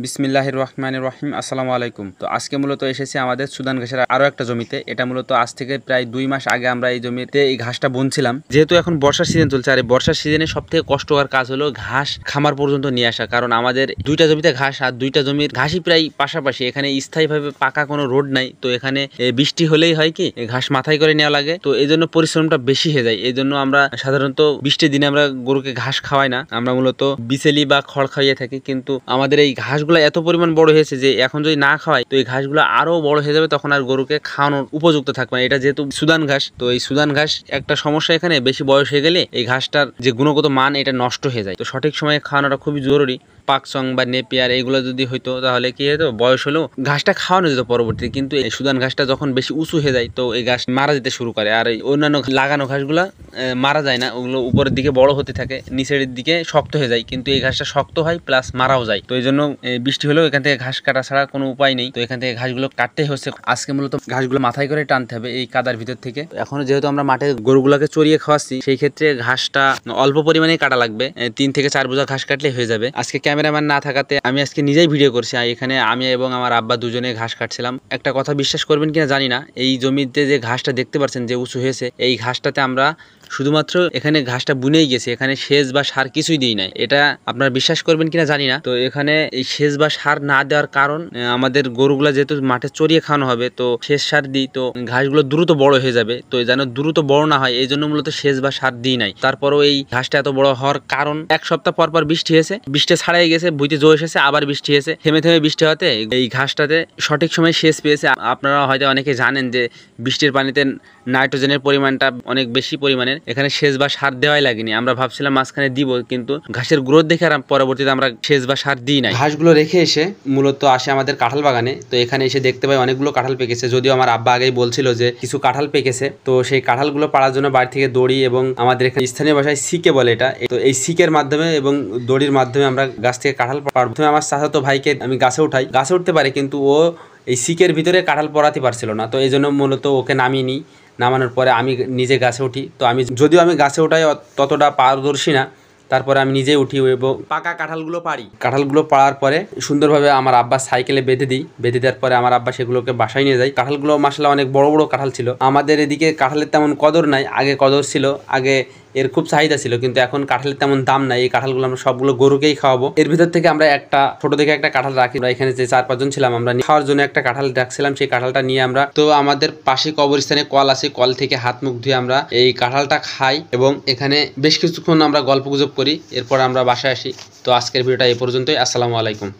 বিসমিল্লাহির রহমানির রহিম। আসসালামু আলাইকুম। তো আজকে মূলত এসেছি আমাদের সুদান ঘাসের আরও একটা জমিতে। এটা মূলত আজ থেকে প্রায় 2 মাস আগে আমরা এই জমিতে এই ঘাসটা বুনছিলাম। যেহেতু এখন বর্ষার সিজন চলছে, আর এই বর্ষার সিজনে সব থেকে কষ্টকর কাজ হলো ঘাস খামার পর্যন্ত নিয়ে আসা। কারণ আমাদের 2টা জমিতে ঘাস, আর 2টা জমির ঘাসই প্রায় পাশাপাশি। এখানে স্থায়ীভাবে পাকা কোনো রোড নাই। তো এখানে বৃষ্টি হলেই হয় কি ঘাস মাথায় করে নেওয়া লাগে। তো এই জন্য পরিশ্রমটা বেশি হয়ে যায়। এই জন্য আমরা সাধারণত বৃষ্টির দিনে আমরা গরুকে ঘাস খাওয়াই না, আমরা মূলত বিচেলি বা খড় খাইয়ে থাকি। কিন্তু আমাদের এই ঘাসগুলো এত পরিমাণ বড় হয়েছে যে এখন যদি না খাওয়াই তো এই ঘাসগুলো আরো বড় হয়ে যাবে, তখন আর গরুকে খাওয়ানোর উপযুক্ত থাকবে না। এটা যেহেতু সুদান ঘাস, তো এই সুদান ঘাস একটা সমস্যা, এখানে বেশি বয়স হয়ে গেলে এই ঘাসটার যে গুণগত মান এটা নষ্ট হয়ে যায়। তো সঠিক সময়ে খাওয়ানোটা খুবই জরুরি। পাকচং বা নেপিয়ার এগুলো যদি হইতো তাহলে কি হতো, বয়স হলেও ঘাসটা খাওয়ানো যেত পরবর্তীতে। কিন্তু এই সুদান ঘাসটা যখন বেশি উঁচু হয়ে যায় তো এই ঘাস মারা যেতে শুরু করে। আর এই অন্যান্য লাগানো ঘাসগুলা মারা যায় না, ওগুলো উপরের দিকে বড় হতে থাকে, নিচের দিকে শক্ত হয়ে যায়। কিন্তু এই ঘাসটা শক্ত হয় প্লাস মারাও যায়। তো এই জন্য বৃষ্টি হলেও এখান থেকে ঘাস কাটা ছাড়া কোনো উপায় নেই। তো এখান থেকে ঘাসগুলো কাটতেই হচ্ছে। আজকে মূলত ঘাসগুলো মাথায় করে টানতে হবে এই কাদার ভিতর থেকে। এখনো যেহেতু আমরা মাঠে গরুগুলোকে চড়িয়ে খাওয়াচ্ছি, সেই ক্ষেত্রে ঘাসটা অল্প পরিমাণে কাটা লাগবে। 3 থেকে 4 বোঝা ঘাস কাটলে হয়ে যাবে। আজকে ক্যামেরাম্যান না থাকাতে আমি আজকে নিজেই ভিডিও করছি। এখানে আমি এবং আমার আব্বা দুজনে ঘাস কাটছিলাম। একটা কথা বিশ্বাস করবেন কিনা জানি না, এই জমিতে যে ঘাসটা দেখতে পাচ্ছেন যে উঁচু হয়েছে, এই ঘাসটাতে আমরা শুধুমাত্র এখানে ঘাসটা বুনেই গেছে, এখানে সেচ বা সার কিছুই দিই নাই। এটা আপনারা বিশ্বাস করবেন কিনা জানি না। তো এখানে এই সেচ বা সার না দেওয়ার কারণ, আমাদের গরুগুলা যেহেতু মাঠে চড়িয়ে খাওয়ানো হবে, তো সেচ সার দিই তো ঘাসগুলো দ্রুত বড় হয়ে যাবে। তো যেন দ্রুত বড় না হয় এই জন্য মূলত সেচ বা সার দিই নাই। তারপরও এই ঘাসটা এত বড় হওয়ার কারণ, 1 সপ্তাহ পর পর বৃষ্টি হয়েছে, বৃষ্টি ছাড়াই গেছে, ভুইতে জো এসেছে, আবার বৃষ্টি হয়েছে, থেমে থেমে বৃষ্টি হতে এই ঘাসটাতে সঠিক সময় সেচ পেয়েছে। আপনারা হয়তো অনেকে জানেন যে বৃষ্টির পানিতে নাইট্রোজেনের পরিমাণটা অনেক বেশি পরিমাণের, এখানে সেচ বা সার দেওয়াই লাগেনি। আমরা ভাবছিলাম মাঝখানে দিব, কিন্তু ঘাসের গ্রোথ দেখে আর পরবর্তীতে আমরা সেচ বা সার দিই নাই। ঘাসগুলো রেখে এসে মূলত আসে আমাদের কাঁঠাল বাগানে। তো এখানে এসে দেখতে পাই অনেকগুলো কাঁঠাল পেকেছে। যদিও আমার আব্বা আগেই বলছিল যে কিছু কাঁঠাল পেকেছে। তো সেই কাঁঠালগুলো পাড়ার জন্য বাড়ি থেকে দড়ি, এবং আমাদের এখানে স্থানীয় ভাষায় সিকে বলে এটা, তো এই সিকের মাধ্যমে এবং দড়ির মাধ্যমে আমরা গাছ থেকে কাঁঠাল পাড়ব। প্রথমে আমার চাচাতো ভাইকে আমি গাছে উঠাই, গাছে উঠতে পারে, কিন্তু ও এই সিকের ভিতরে কাঁঠাল পড়াতে পারছিল না। তো এই জন্য মূলত ওকে নামিয়ে নিই। নামানোর পরে আমি নিজে গাছে উঠি। তো যদিও আমি গাছে উঠাই ততটা পারদর্শী না, তারপরে আমি নিজেই উঠি এবং পাকা কাঁঠালগুলো পাড়ি। কাঁঠালগুলো পাড়ার পরে সুন্দরভাবে আমার আব্বা সাইকেলে বেঁধে দিই। বেঁধে দেওয়ার পরে আমার আব্বা সেগুলোকে বাসায় নিয়ে যায়। কাঁঠালগুলো মাশাআল্লাহ অনেক বড় বড় কাঁঠাল ছিল। আমাদের এদিকে কাঁঠালের তেমন কদর নাই, আগে কদর ছিল, আগে এর খুব চাহিদা ছিল, কিন্তু এখন কাঁঠালের তেমন দাম নাই। এই কাঁঠালগুলো আমরা সবগুলো গরুকেই খাওয়াবো। এর ভিতর থেকে আমরা একটা ছোট থেকে একটা কাঁঠাল রাখি। আমরা এখানে যে 4-5 জন ছিলাম, আমরা খাওয়ার জন্য একটা কাঁঠাল রাখছিলাম। সেই কাঁঠালটা নিয়ে আমরা, তো আমাদের পাশে কবরস্থানে কল আছে, কল থেকে হাত মুখ ধুয়ে আমরা এই কাঁঠালটা খাই এবং এখানে বেশ কিছুক্ষণ আমরা গল্প গুজব করি। এরপর আমরা বাসায় আসি। তো আজকের ভিডিওটা এই পর্যন্তই। আসসালামু আলাইকুম।